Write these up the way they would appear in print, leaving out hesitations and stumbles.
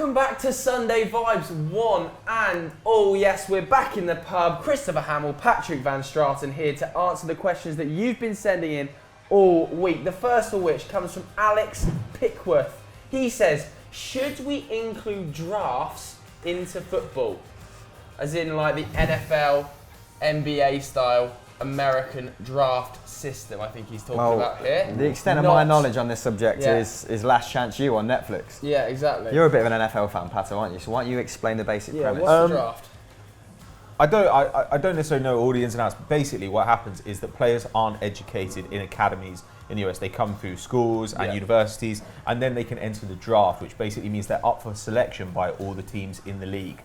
Welcome back to Sunday Vibes 1 and oh yes, we're back in the pub. Christopher Hamill, Patrick Van Straten here to answer the questions that you've been sending in all week. The first of which comes from Alex Pickworth. He says, should we include drafts into football? As in like the NFL, NBA style American draft system, I think he's talking about here. The extent of my knowledge on this subject is Last Chance U on Netflix. Yeah, exactly. You're a bit of an NFL fan, Pato, aren't you? So why don't you explain the basic premise? What's the draft? I don't necessarily know all the ins and outs. Basically, what happens is that players aren't educated in academies in the US. They come through schools and universities, and then they can enter the draft, which basically means they're up for selection by all the teams in the league.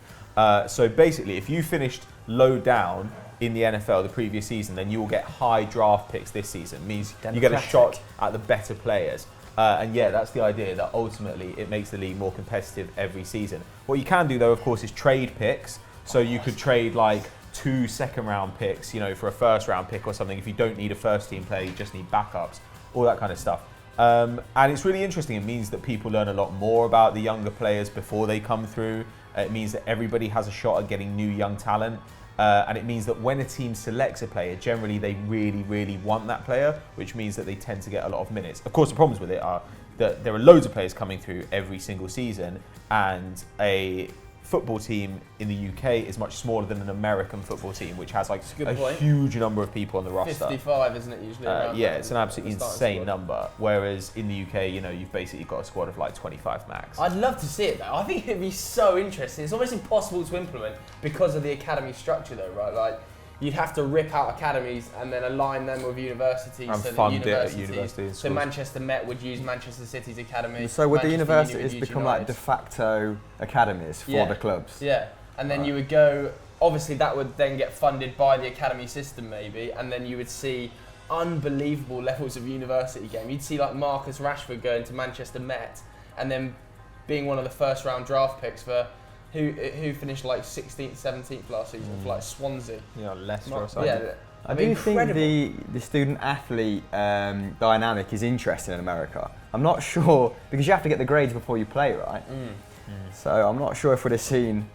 So basically, if you finished low down in the NFL the previous season, then you will get high draft picks this season. It means you get a shot at the better players. And yeah, that's the idea, that ultimately it makes the league more competitive every season. What you can do though, of course, is trade picks. So you could trade like 2 second-round picks, you know, for a first-round pick or something. If you don't need a first-team player, you just need backups, all that kind of stuff. And it's really interesting. It means that people learn a lot more about the younger players before they come through. It means that everybody has a shot at getting new young talent. And it means that when a team selects a player, generally they really, really want that player, which means that they tend to get a lot of minutes. Of course, the problems with it are that there are loads of players coming through every single season, and a football team in the UK is much smaller than an American football team, which has like a huge number of people on the roster. 55, isn't it, usually? Yeah, it's an absolutely insane number. Whereas in the UK, you know, you've basically got a squad of like 25 max. I'd love to see it though. I think it'd be so interesting. It's almost impossible to implement because of the academy structure though, right? Like, you'd have to rip out academies and then align them with universities. And so fund it at universities. So Manchester Met would use Manchester City's academy. So would the universities become like de facto academies for the clubs? Yeah, and then you would go, obviously that would then get funded by the academy system maybe, and then you would see unbelievable levels of university game. You'd see like Marcus Rashford going to Manchester Met and then being one of the first round draft picks for who finished like 16th, 17th last season for like Swansea. Yeah, Leicester or something. Yeah, I do think the student-athlete dynamic is interesting in America. I'm not sure, because you have to get the grades before you play, right? So I'm not sure if we'd have seen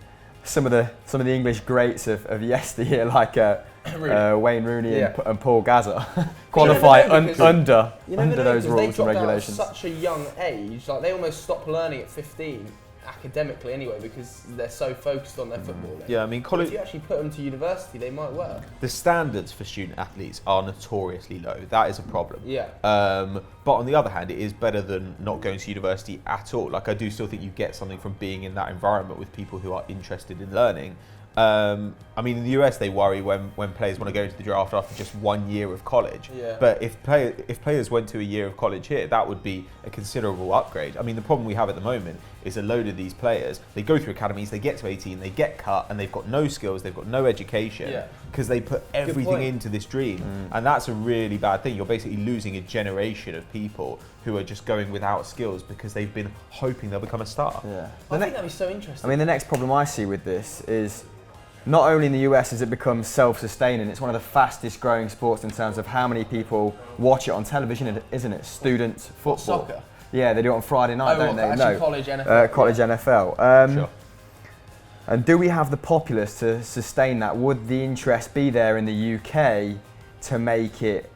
some of the English greats of yesteryear, like Wayne Rooney and Paul Gazza, qualify under those rules and regulations. At such a young age, like they almost stop learning at 15. Academically anyway, because they're so focused on their football. Yeah, I mean, college. If you actually put them to university, they might work. The standards for student athletes are notoriously low. That is a problem. Yeah. But on the other hand, it is better than not going to university at all. Like, I do still think you get something from being in that environment with people who are interested in learning. I mean, in the US, they worry when players want to go into the draft after just 1 year of college. Yeah. But if players went to a year of college here, that would be a considerable upgrade. I mean, the problem we have at the moment is a load of these players, they go through academies, they get to 18, they get cut, and they've got no skills, they've got no education, because they put everything into this dream. And that's a really bad thing. You're basically losing a generation of people who are just going without skills because they've been hoping they'll become a star. Yeah. I think that'd be so interesting. I mean, the next problem I see with this is not only in the US has it become self-sustaining, it's one of the fastest growing sports in terms of how many people watch it on television, isn't it? Students football. Soccer? Yeah, they do it on Friday night, don't they? No, college NFL. College NFL. Sure. And do we have the populace to sustain that? Would the interest be there in the UK to make it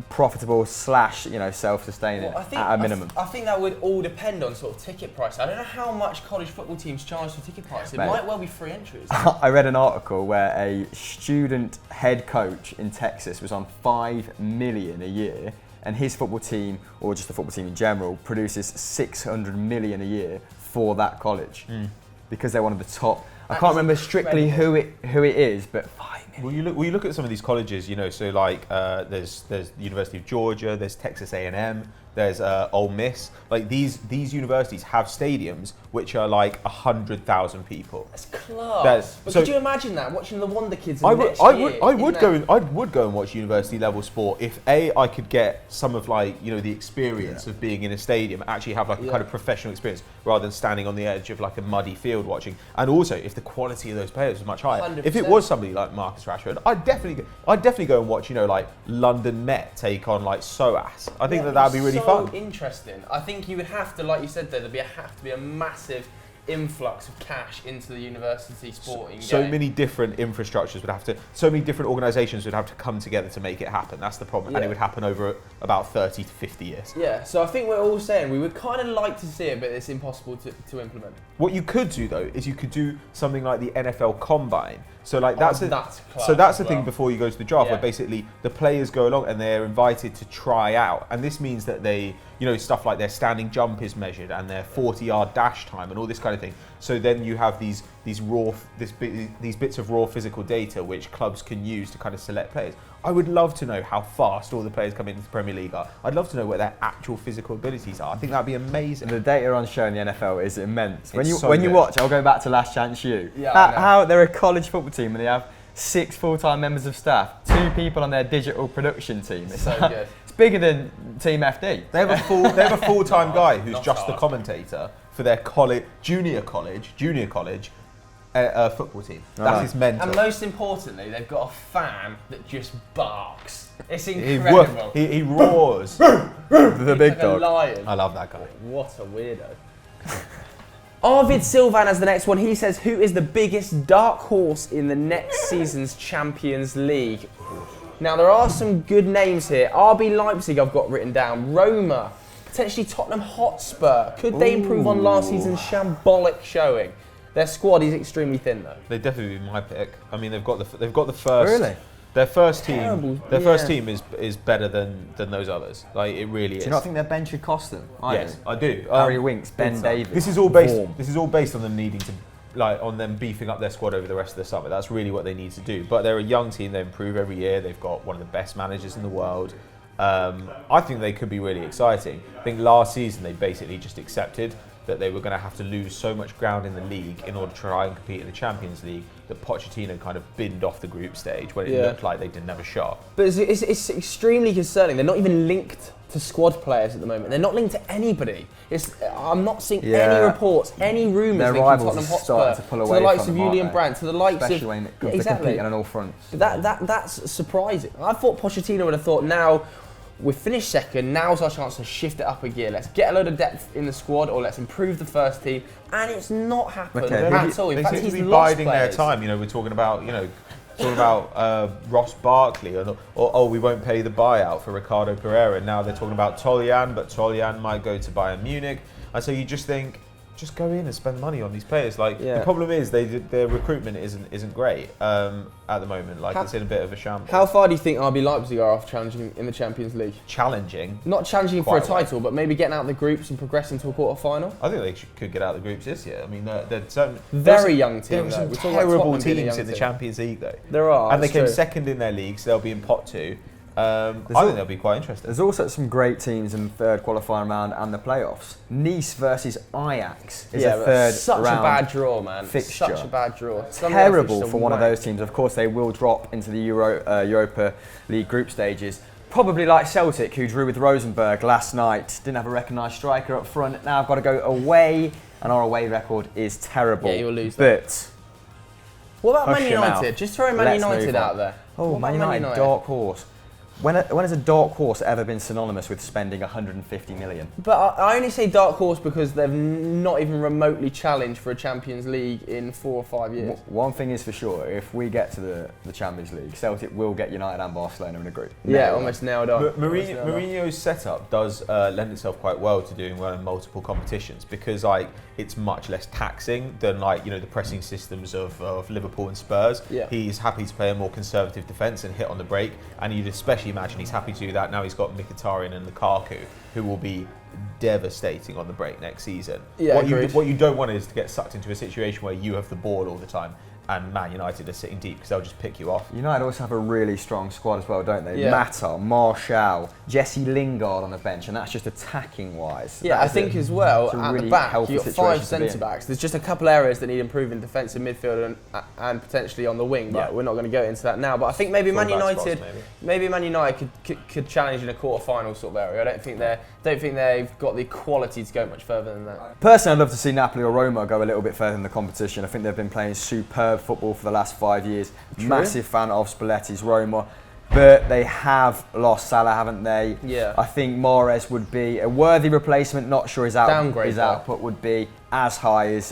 profitable / self-sustaining at a minimum? I think that would all depend on sort of ticket price. I don't know how much college football teams charge for ticket price. It might well be free entries. I read an article where a student head coach in Texas was on $5 million a year, and his football team, or just the football team in general, produces $600 million a year for that college because they're one of the top. I can't remember strictly who it is, but $5 million. Well, you look at some of these colleges, you know, so like there's the University of Georgia, there's Texas A&M, there's Ole Miss. Like these universities have stadiums which are like 100,000 people. That's class. But could you imagine that, watching the Wonder Kids? I would go and watch university level sport if I could get some of like, you know, the experience of being in a stadium, actually have like a kind of professional experience rather than standing on the edge of like a muddy field watching. And also if the quality of those players was much higher. 100%. If it was somebody like Marcus Rashford, I'd definitely go and watch, you know, like London Met take on like SOAS. I think that'd be really fun. Interesting. I think you would have to, like you said there, have to be a massive influx of cash into the university sporting So game. many different infrastructures would have to, so many different organisations would have to come together to make it happen. That's the problem, and Yeah. it would happen over about 30 to 50 years. Yeah, so I think we're all saying we would kind of like to see it, but it's impossible to implement. What you could do though is you could do something like the NFL Combine. So like That's that's class so that's as the thing well. before you go to the draft, Yeah. where basically the players go along and they're invited to try out, and this means that they, stuff like their standing jump is measured and their 40-yard dash time and all this kind of thing. So then you have these bits of raw physical data which clubs can use to kind of select players. I would love to know how fast all the players coming into the Premier League are. I'd love to know what their actual physical abilities are. I think that'd be amazing. The data on show in the NFL is immense. When It's you so when you good. watch, I'll go back to Last Chance U. Yeah, I know. How they're a college football team and they have 6 full-time members of staff, 2 people on their digital production team. It's So good. It's bigger than Team FD. They have a full-time guy who's Not just the hard. commentator for their junior college football team. That's Right. his mentor. And most importantly, they've got a fan that just barks. It's He incredible. he roars. The He's big like dog. A lion. I love that guy. What a weirdo. Arvid Silvan as the next one. He says, who is the biggest dark horse in the next season's Champions League? Now, there are some good names here. RB Leipzig I've got written down. Roma. Potentially Tottenham Hotspur. Could they improve on last season's shambolic showing? Their squad is extremely thin, though. They'd definitely be my pick. I mean, they've got the first. Really? Their first Terrible, team. Their first yeah. team is better than those others. Like it really is. Do you not think their bench should cost them? Yes, I do. Harry Winks, Ben Davies. This is all based. Vorm. This is all based on them needing to, on them beefing up their squad over the rest of the summer. That's really what they need to do. But they're a young team. They improve every year. They've got one of the best managers in the world. I think they could be really exciting. I think last season they basically just accepted that they were going to have to lose so much ground in the league in order to try and compete in the Champions League that Pochettino kind of binned off the group stage when it Yeah. looked like they didn't have a shot. But it's extremely concerning. They're not even linked to squad players at the moment. They're not linked to anybody. I'm not seeing Yeah. any reports, any rumours Their linking rivals Tottenham are starting Hotspur to pull to away the likes from of them, aren't Julian they? Brandt, to the likes Especially of... when Yeah, they're exactly. competing on all fronts. But that's surprising. I thought Pochettino would have thought, now we've finished second, now's our chance to shift it up a gear. Let's get a load of depth in the squad, or let's improve the first team. And it's not happened Okay, at all. In They fact, seem he's to be lost biding their players. time. We're talking about Ross Barkley, or we won't pay the buyout for Ricardo Pereira. Now they're talking about Toljan, but Toljan might go to Bayern Munich. And so you just think, just go in and spend money on these players. Yeah. The problem is their recruitment isn't great at the moment. It's in a bit of a shambles. How far do you think RB Leipzig are off challenging in the Champions League? challenging? Not challenging for a Quite right. title, but maybe getting out of the groups and progressing to a quarter-final? I think they could get out of the groups this year. I mean, they're certain, Very young There team, are though. some We're talking about terrible Tottenham being a teams young in the team. Champions League, though. There are, And they that's came true. second in their league, so they'll be in pot 2. I think they'll be quite interesting. There's also some great teams in the third qualifying round and the playoffs. Nice versus Ajax is a but third such round. a bad draw, man. fixture. Such a bad draw. Terrible for one of those teams. Of course, they will drop into the Europa League group stages. Probably like Celtic, who drew with Rosenborg last night. Didn't have a recognised striker up front. Now I've got to go away, and our away record is terrible. Yeah, you'll lose that. But What about Hush Man your United? mouth. Just throw Man Let's United move out on. there. oh, What Man about United, dark horse. When has a dark horse ever been synonymous with spending 150 million? But I only say dark horse because they've not even remotely challenged for a Champions League in 4 or 5 years. One thing is for sure, if we get to the Champions League, Celtic will get United and Barcelona in a group. Yeah, Nailed on. almost nailed on. Mourinho's setup does lend itself quite well to doing well in multiple competitions because it's much less taxing than the pressing systems of Liverpool and Spurs. Yeah. He's happy to play a more conservative defence and hit on the break, and you'd especially imagine he's happy to do that. Now he's got Mkhitaryan and Lukaku, who will be devastating on the break next season. Yeah, agreed. What you don't want is to get sucked into a situation where you have the ball all the time and Man United are sitting deep because they'll just pick you off. United also have a really strong squad as well, don't they? Yeah. Mata, Martial, Jesse Lingard on the bench, and that's just attacking wise. Yeah, I think as well, it's a at really the back, healthy you've got situation 5 to be in. centre-backs. There's just a couple areas that need improving defensive midfield and potentially on the wing, but Yeah. we're not going to go into that now. But I think maybe Man Full-back spots, United, maybe Man United could challenge in a quarter-final sort of area. I don't think they've got the quality to go much further than that. Personally, I'd love to see Napoli or Roma go a little bit further in the competition. I think they've been playing superb football for the last 5 years. True. Massive fan of Spalletti's Roma. but they have lost Salah, haven't they? Yeah. I think Mahrez would be a worthy replacement. Not sure his Downgrade, output would be as high as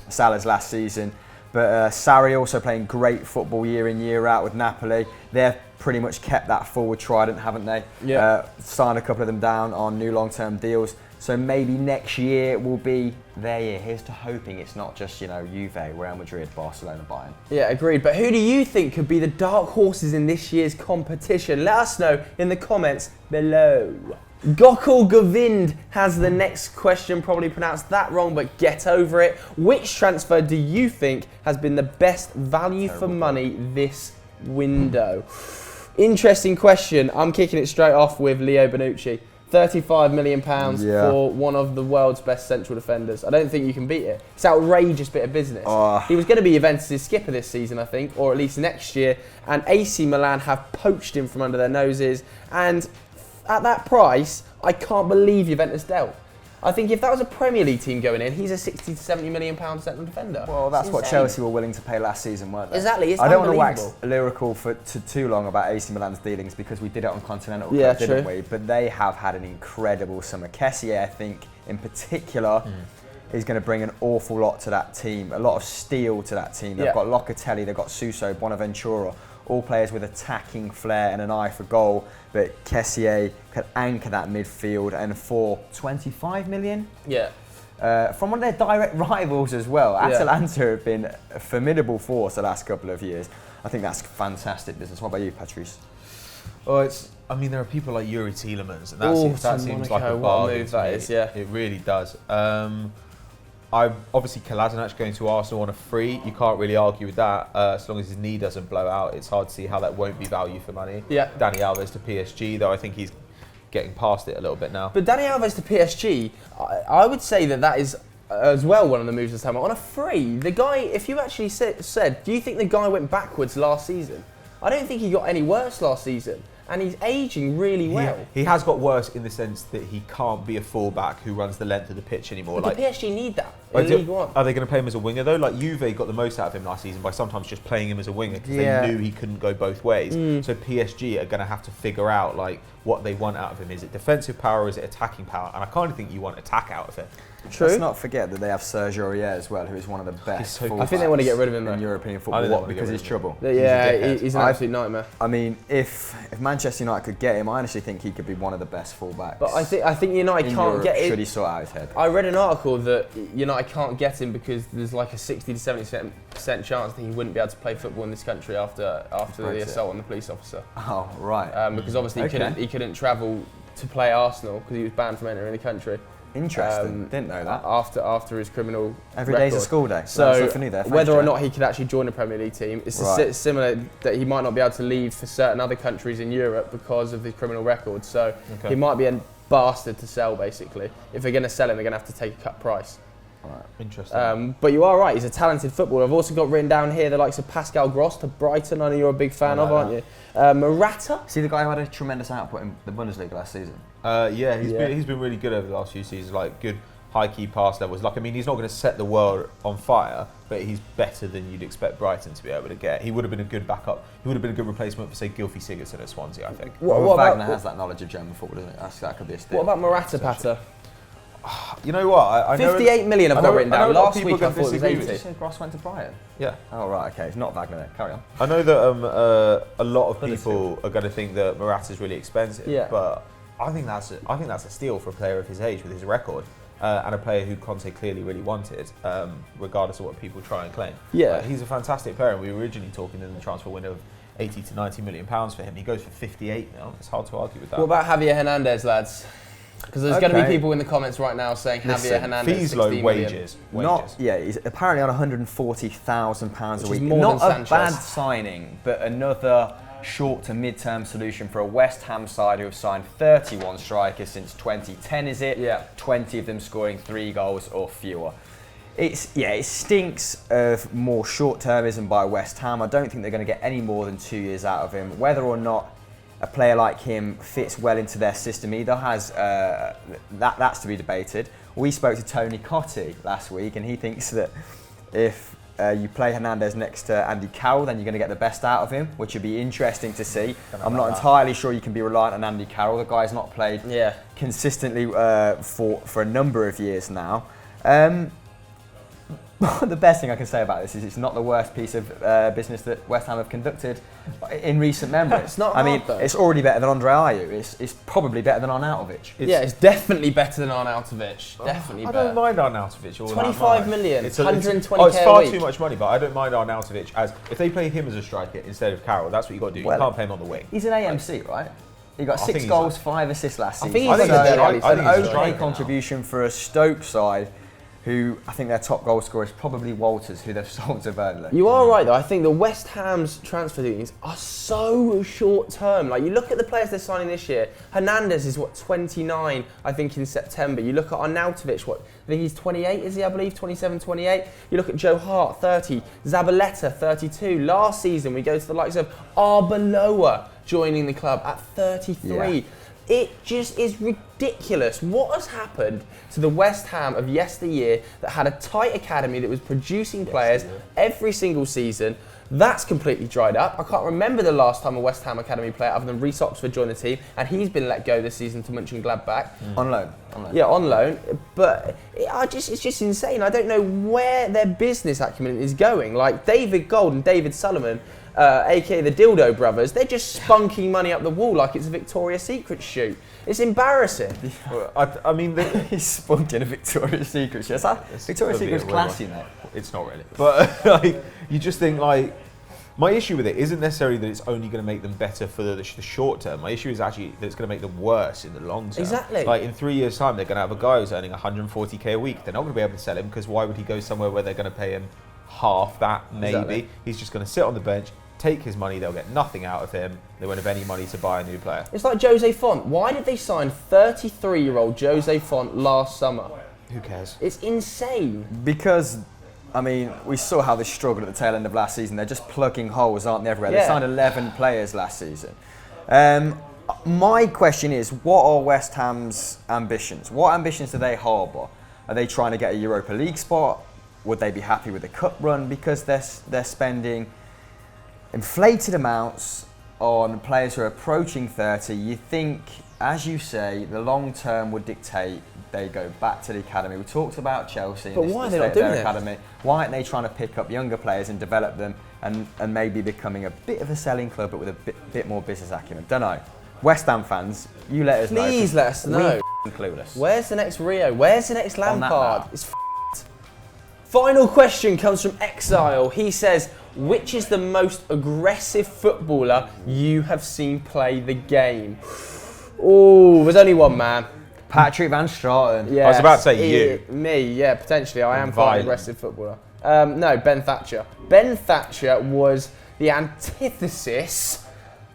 Salah's last season. But Sarri also playing great football year in, year out with Napoli. They've pretty much kept that forward trident, haven't they? Yeah. Signed a couple of them down on new long-term deals. So maybe next year will be their year. Here's to hoping it's not just, Juve, Real Madrid, Barcelona, Bayern. Yeah, agreed. But who do you think could be the dark horses in this year's competition? Let us know in the comments below. Gokul Govind has the next question, probably pronounced that wrong, but get over it. Which transfer do you think has been the best value for money this window? Interesting question. I'm kicking it straight off with Leo Bonucci. £35 million for one of the world's best central defenders. I don't think you can beat it. It's an outrageous bit of business. He was going to be Juventus' skipper this season, I think, or at least next year. And AC Milan have poached him from under their noses. And at that price, I can't believe Juventus dealt. I think if that was a Premier League team going in, he's a 60 to 70 million pound central defender. Well, that's what Chelsea were willing to pay last season, weren't they? Exactly. It's I don't want to unbelievable. wax lyrical for too long about AC Milan's dealings because we did it on Continental Cup, Yeah, didn't true. we? But they have had an incredible summer. Kessié, I think, in particular, is going to bring an awful lot to that team. A lot of steel to that team. They've got Locatelli, they've got Suso, Bonaventura, all players with attacking flair and an eye for goal. But Kessié can anchor that midfield, and for 25 million? Yeah. From one of their direct rivals as well. Atalanta have been a formidable force the last couple of years. I think that's fantastic business. What about you, Patrice? Well, there are people like Yuri Tielemans, and that seems like a what a bargain move to that me. is, yeah. It really does. I'm obviously Kolasinac going to Arsenal on a free. You can't really argue with that. As long as his knee doesn't blow out, it's hard to see how that won't be value for money. Yeah. Dani Alves to PSG, though I think he's getting past it a little bit now. But Dani Alves to PSG, I would say that is as well one of the moves this time. On a free, the guy, if you actually said, do you think the guy went backwards last season? I don't think he got any worse last season. And he's ageing really well. He has got worse in the sense that he can't be a fullback who runs the length of the pitch anymore. But the PSG need that in League One. Are they going to play him as a winger though? Like Juve got the most out of him last season by sometimes just playing him as a winger because they knew he couldn't go both ways. So PSG are going to have to figure out what they want out of him. Is it defensive power or is it attacking power? And I kind of think you want attack out of it. True. Let's not forget that they have Serge Aurier as well, who is one of the best. I think they want to get rid of him in though. European football because he's trouble. Yeah, he's an absolute nightmare. I mean, if Manchester United could get him, I honestly think he could be one of the best fullbacks. But I think United in can't Europe, get him. should he sort out his head? I read an article that United can't get him because there's like a 60 to 70% chance that he wouldn't be able to play football in this country after the assault on the police officer. Oh right. Because obviously he couldn't travel to play Arsenal because he was banned from entering the country. Interesting. Didn't know that. After his criminal Every record. day's a school day. So there. whether or not he could actually join a Premier League team, it's similar that he might not be able to leave for certain other countries in Europe because of his criminal record. So he might be a bastard to sell basically. If they're going to sell him, they're going to have to take a cut price. Right. Interesting. But you are right, he's a talented footballer. I've also got written down here the likes of Pascal Gross to Brighton. I know you're a big fan of, aren't you? Morata? See the guy who had a tremendous output in the Bundesliga last season? He's been really good over the last few seasons, like good high key pass levels. He's not going to set the world on fire, but he's better than you'd expect Brighton to be able to get. He would have been a good backup. He would have been a good replacement for, say, Gylfi Sigurdsson at Swansea, I think. Wagner has that knowledge of German football, doesn't it? That could be a steal. What about Morata, Pater? You know what? I 58 million I've got written down. Last week I thought it was 80. Did you say Gross went to Brighton? Yeah. Oh right, okay. It's not Wagner then. Carry on. I know that a lot of people are going to think that Morata's really expensive, but I think that's a steal for a player of his age with his record. And a player who Conte clearly really wanted, regardless of what people try and claim. Yeah. He's a fantastic player, and we were originally talking in the transfer window of 80 to 90 million pounds for him. He goes for 58 now. It's hard to argue with that. What about Javier Hernandez, lads? Because there's going to be people in the comments right now saying Javier Hernandez. Fees low, wages. He's apparently on £140,000 a week. More not than a bad signing, but another short to mid-term solution for a West Ham side who have signed 31 strikers since 2010, is it? Yeah. 20 of them scoring 3 goals or fewer. It stinks of more short-termism by West Ham. I don't think they're going to get any more than 2 years out of him. Whether or not a player like him fits well into their system either has that's to be debated. We spoke to Tony Cottee last week, and he thinks that if you play Hernandez next to Andy Carroll, then you're going to get the best out of him, which would be interesting to see. I'm not entirely sure you can be reliant on Andy Carroll. The guy's not played consistently for a number of years now. The best thing I can say about this is it's not the worst piece of business that West Ham have conducted in recent memory. It's not I hard, mean, though. it's already better than Andre Ayew. It's probably better than Arnautovic. It's definitely better than Arnautovic. Definitely I better. don't mind Arnautovic all that 25 much. million, It's 120k it's far a week. too much money, but I don't mind Arnautovic as if they play him as a striker instead of Carroll. That's what you got to do. Well, you can't play him on the wing. He's an AMC, right? He got I think 6 he's goals, 5 assists last I season. think he's I think like he's a a daily strike- I An think he's a okay striker now. contribution for a Stoke side who I think their top goal scorer is probably Walters, who they've sold to Burnley. You are right though. I think the West Ham's transfer dealings are so short term. Like you look at the players they're signing this year. Hernandez is 29, I think, in September. You look at Arnautovic, I think he's 28, is he? I believe 27, 28. You look at Joe Hart, 30. Zabaleta, 32. Last season we go to the likes of Arbeloa joining the club at 33. Yeah. It just is ridiculous. What has happened to the West Ham of yesteryear that had a tight academy that was producing players every single season? That's completely dried up. I can't remember the last time a West Ham academy player other than Reece Oxford joined the team, and he's been let go this season to Mönchengladbach. On loan. Yeah, on loan. But it's just insane. I don't know where their business acumen is going. Like David Gold and David Sullivan, aka the Dildo Brothers, they're just spunking money up the wall like it's a Victoria's Secret shoot. It's embarrassing. I mean, He's spunked in a Victoria's Secret shirt. Victoria's a bit Secret's weird classy, one. mate. it's not really. But like, you just think like, my issue with it isn't necessarily that it's only going to make them better for the short term. My issue is actually that it's going to make them worse in the long term. Exactly. Like in 3 years' time, they're going to have a guy who's earning 140k a week. They're not going to be able to sell him because why would he go somewhere where they're going to pay him half that? Maybe Exactly. He's just going to sit on the bench, take his money. They'll get nothing out of him. They won't have any money to buy a new player. It's like Jose Font. Why did they sign 33-year-old Jose Font last summer? Who cares? It's insane. Because, I mean, we saw how they struggled at the tail end of last season. They're just plugging holes, aren't they, everywhere? Yeah. They signed 11 players last season. My question is, what are West Ham's ambitions? What ambitions do they harbour? Are they trying to get a Europa League spot? Would they be happy with a cup run? Because they're spending inflated amounts on players who are approaching 30. You think, as you say, the long term would dictate they go back to the academy. We talked about Chelsea But and why are the they not state of doing their it? academy. Why aren't they trying to pick up younger players and develop them and maybe becoming a bit of a selling club but with a bit more business acumen? Don't know. West Ham fans, you let us know. Please let us know. We're clueless. Where's the next Rio? Where's the next On that Lampard? now. It's f***ed. Final question comes from Exile. He says, which is the most aggressive footballer you have seen play the game? Oh, there's only one man. Patrick Van Straten. Yeah, I was about to say you. Me, yeah, potentially. I am quite an Violent. aggressive footballer. No, Ben Thatcher. Ben Thatcher was the antithesis,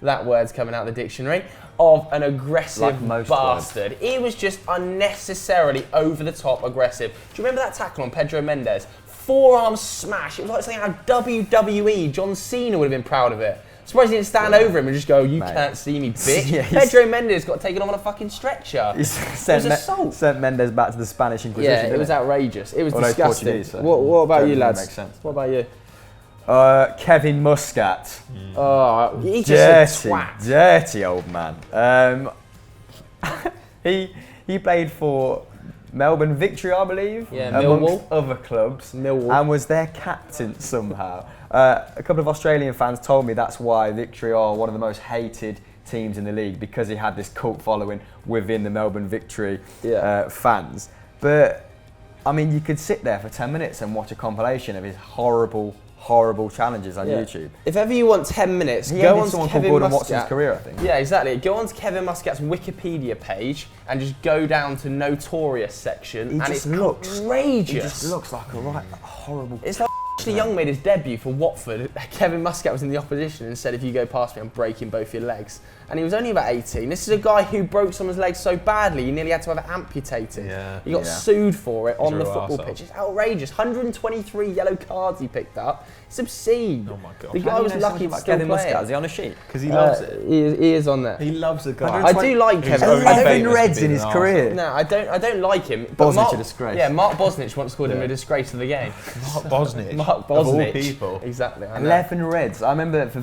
that word's coming out of the dictionary, of an aggressive Like most bastard. He was just unnecessarily over the top aggressive. Do you remember that tackle on Pedro Mendes? Forearm smash. It was like something out of WWE. John Cena would have been proud of it. Surprised he didn't stand over him and just go, you Mate. can't see me, bitch. Yeah, he's- Pedro Mendes got taken on a fucking stretcher. He It was assault. sent Mendes back to the Spanish Inquisition. Yeah, it didn't was outrageous. It was Although he's disgusting. Portuguese, so What about don't you, really lads? make sense. What about you? Kevin Muscat. Oh, he's just a twat. Dirty old man. He played for Melbourne Victory, I believe, Yeah, amongst Millwall. other clubs, Millwall. and was their captain somehow. A couple of Australian fans told me that's why Victory are one of the most hated teams in the league, because he had this cult following within the Melbourne Victory fans. But I mean, you could sit there for 10 minutes and watch a compilation of his horrible challenges on Yeah. YouTube. If ever you want 10 minutes, He go ended on to someone called Kevin Gordon Watson's Muscat. career, I think. Yeah, exactly. Go on to Kevin Muscat's Wikipedia page and just go down to Notorious section, and it's outrageous. He just looks like a right horrible. It's like Ashley Young made his debut for Watford. Kevin Muscat was in the opposition and said, if you go past me, I'm breaking both your legs. And he was only about 18. This is a guy who broke someone's legs so badly, he nearly had to have it amputated. Yeah. He got Yeah. sued for it on a the real football arsehole. pitch. It's outrageous. 123 yellow cards he picked up. It's obscene. Oh my God. The guy was lucky to still Kevin play. Muscat. Is he on a sheet? Because he loves it. He is on there. He loves the guy. I do like He's Kevin. only I don't- famous 11 for reds being in his an career. No, I don't like him. Bosnich Mark, a disgrace. Yeah, Mark Bosnich once called him a disgrace to the game. Mark Bosnich. Mark Of all Bosnich. people. Exactly. I know. 11 reds. I remember for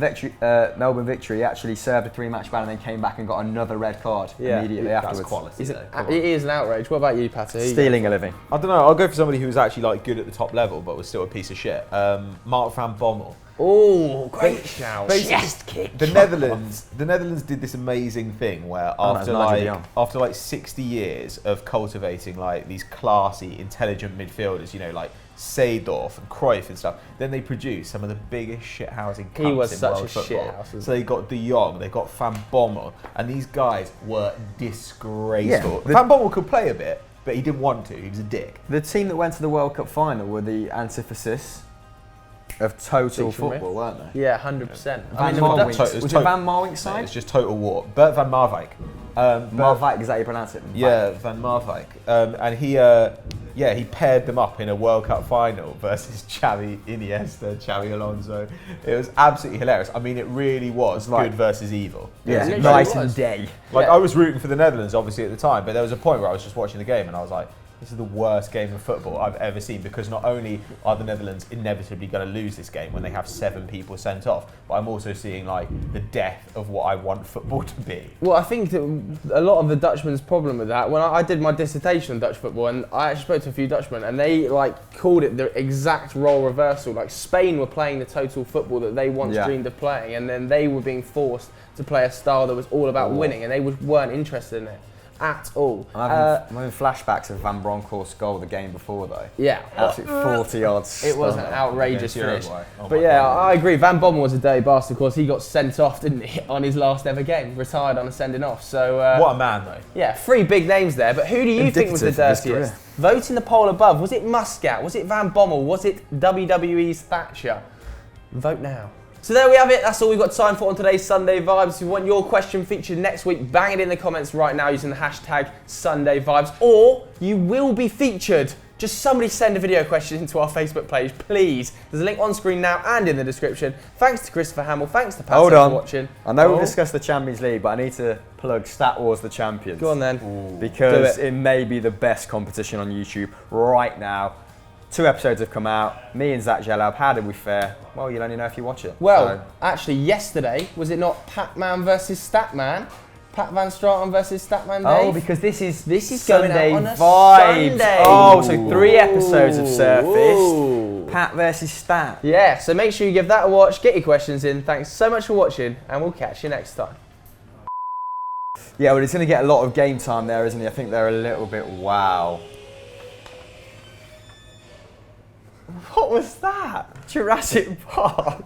Melbourne victory, he actually served a 3-match ban and then came back and got another red card immediately That's afterwards. quality. It is an outrage. What about you, Patty? Who you Stealing a living. I don't know. I'll go for somebody who was actually like good at the top level, but was still a piece of shit. Mark van Bommel. Oh, great shout. Chest kick. The Netherlands did this amazing thing where that's Nigel de Jong. after like 60 years of cultivating like these classy, intelligent midfielders, you know, like Seedorf and Cruyff and stuff, then they produced some of the biggest shithousing cunts He was in such world a football. shithouse. So they got De Jong, they got Van Bommel, and these guys were disgraceful. Yeah, Van Bommel could play a bit, but he didn't want to. He was a dick. The team that went to the World Cup final were the antithesis of total Feature myth. football, weren't they? Yeah, 100%. Van the Marwijk. Dutch- Was it Van Marwink's No, side? it's just total war. Bert van Marwijk. Marwijk, is that how you pronounce it? Yeah, Van Marwijk. And he paired them up in a World Cup final versus Xavi Iniesta, Xavi Alonso. It was absolutely hilarious. I mean, it really was Like- good versus evil. Yeah, It night literally and was. day. Like, Yeah. I was rooting for the Netherlands, obviously, at the time, but there was a point where I was just watching the game and I was like, this is the worst game of football I've ever seen, because not only are the Netherlands inevitably going to lose this game when they have 7 people sent off, but I'm also seeing like the death of what I want football to be. Well, I think that a lot of the Dutchmen's problem with that, when I did my dissertation on Dutch football, and I actually spoke to a few Dutchmen, and they like called it the exact role reversal. Like Spain were playing the total football that they once dreamed of playing, and then they were being forced to play a style that was all about winning, and they weren't interested in it at all. I'm having flashbacks of Van Bronckhorst's goal the game before, though. Yeah. Absolute 40 yards. It was an outrageous Against finish. Uruguay. Oh But my yeah, God. I agree. Van Bommel was a dirty bastard. Of course, he got sent off, didn't he, on his last ever game? Retired on a sending off. So What a man, though. yeah, 3 big names there. But who do you think was the Indicative of his dirtiest? Vote in the poll above. Was it Muscat? Was it Van Bommel? Was it WWE's Thatcher? Vote now. So there we have it. That's all we've got time for on today's Sunday Vibes. If you want your question featured next week, bang it in the comments right now using the hashtag Sunday Vibes, or you will be featured. Just somebody send a video question into our Facebook page, please. There's a link on screen now and in the description. Thanks to Christopher Hamill. Thanks to Pat Hold for on. watching. I know Oh. we've discussed the Champions League, but I need to plug Stat Wars the Champions. Go on then. Because Do it. it may be the best competition on YouTube right now. 2 episodes have come out. Me and Zach Jalab, how did we fare? Well, you'll only know if you watch it. Well, So, actually, yesterday, was it not Patman versus Statman? Pat Van Straten versus Statman Dave? oh, because this is going Sunday out on a vibes. Sunday. Oh, so 3 episodes have surfaced. Ooh. Pat versus Stat. Yeah, so make sure you give that a watch, get your questions in. Thanks so much for watching, and we'll catch you next time. Yeah, well, it's going to get a lot of game time there, isn't he? I think they're a little bit wow. What was that? Jurassic Park.